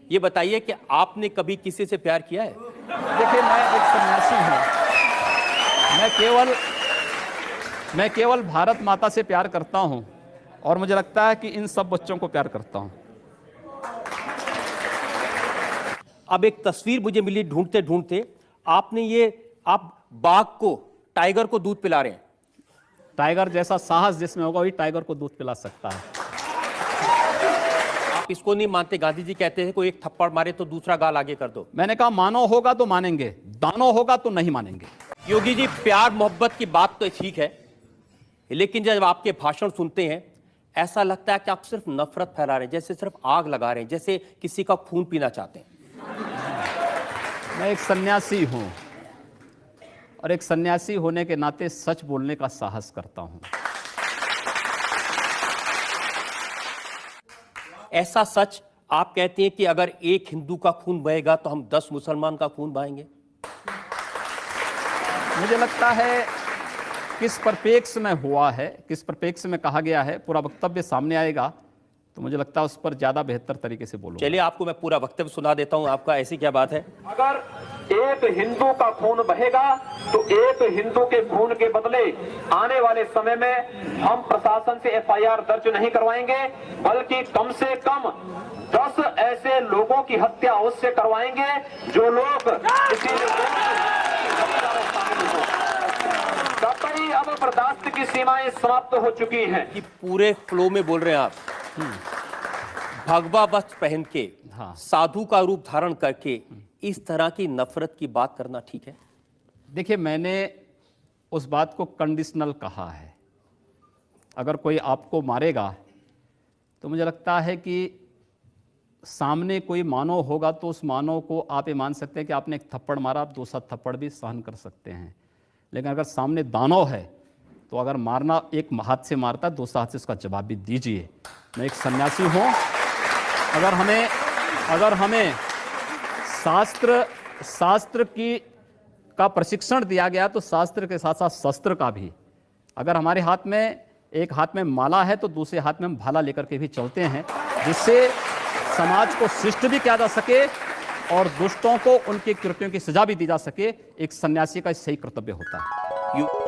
ये बताइए कि आपने कभी किसी से प्यार किया है? देखिए, मैं एक सन्यासी हूँ। मैं केवल भारत माता से प्यार करता हूँ और मुझे लगता है कि इन सब बच्चों को प्यार करता हूँ। अब एक तस्वीर मुझे मिली ढूंढते ढूंढते, आप बाघ को, टाइगर को दूध पिला रहे हैं। टाइगर जैसा साहस जिसमें होगा वही टाइगर को दूध पिला सकता है। आप इसको नहीं मानते? गांधी जी कहते हैं कोई एक थप्पड़ मारे तो दूसरा गाल आगे कर दो। मैंने कहा मानो होगा तो मानेंगे, दानो होगा तो नहीं मानेंगे। योगी जी, प्यार मोहब्बत की बात तो ठीक है, लेकिन जब आपके भाषण सुनते हैं ऐसा लगता है कि आप सिर्फ नफरत फैला रहे हैं, जैसे सिर्फ आग लगा रहे हैं, जैसे किसी का खून पीना चाहते हैं। मैं एक सन्यासी हूं और एक सन्यासी होने के नाते सच बोलने का साहस करता हूं। ऐसा सच आप कहते हैं कि अगर एक हिंदू का खून बहेगा तो हम 10 मुसलमान का खून बहाएंगे? मुझे लगता है किस परिप्रेक्ष्य में हुआ है, किस परिप्रेक्ष्य में कहा गया है, पूरा वक्तव्य सामने आएगा तो मुझे लगता है उस पर ज्यादा बेहतर तरीके से बोलूंगा। चलिए, आपको मैं पूरा वक्तव्य सुना देता हूं आपका। ऐसी क्या बात है? अगर एक हिंदू का खून बहेगा तो एक हिंदू के खून के बदले आने वाले समय में हम प्रशासन से एफआईआर दर्ज नहीं करवाएंगे, बल्कि कम से कम 10 ऐसे लोगों की हत्या उससे करवाएंगे जो लोग किसी कतई अब बर्दाश्त की सीमाएं समाप्त हो चुकी हैं। कि पूरे फ्लो में बोल रहे हैं आप। भगवा वस्त्र पहन के, हाँ। साधु का रूप धारण करके इस तरह की नफरत की बात करना ठीक है? देखिए, मैंने उस बात को कंडीशनल कहा है। अगर कोई आपको मारेगा तो मुझे लगता है कि सामने कोई मानव होगा तो उस मानव को आप ये मान सकते हैं कि आपने एक थप्पड़ मारा, आप दूसरा थप्पड़ भी सहन कर सकते हैं। लेकिन अगर सामने दानव है तो अगर मारना एक हाथ से मारता है, दूसरा हाथ से उसका जवाब भी दीजिए। मैं एक सन्यासी हूँ। अगर हमें शास्त्र का प्रशिक्षण दिया गया तो शास्त्र के साथ साथ शस्त्र का भी। अगर हमारे हाथ में एक हाथ में माला है तो दूसरे हाथ में हम भाला लेकर के भी चलते हैं, जिससे समाज को शिष्ट भी किया जा सके और दुष्टों को उनके कृत्यों की सजा भी दी जा सके। एक सन्यासी का सही कर्तव्य होता है।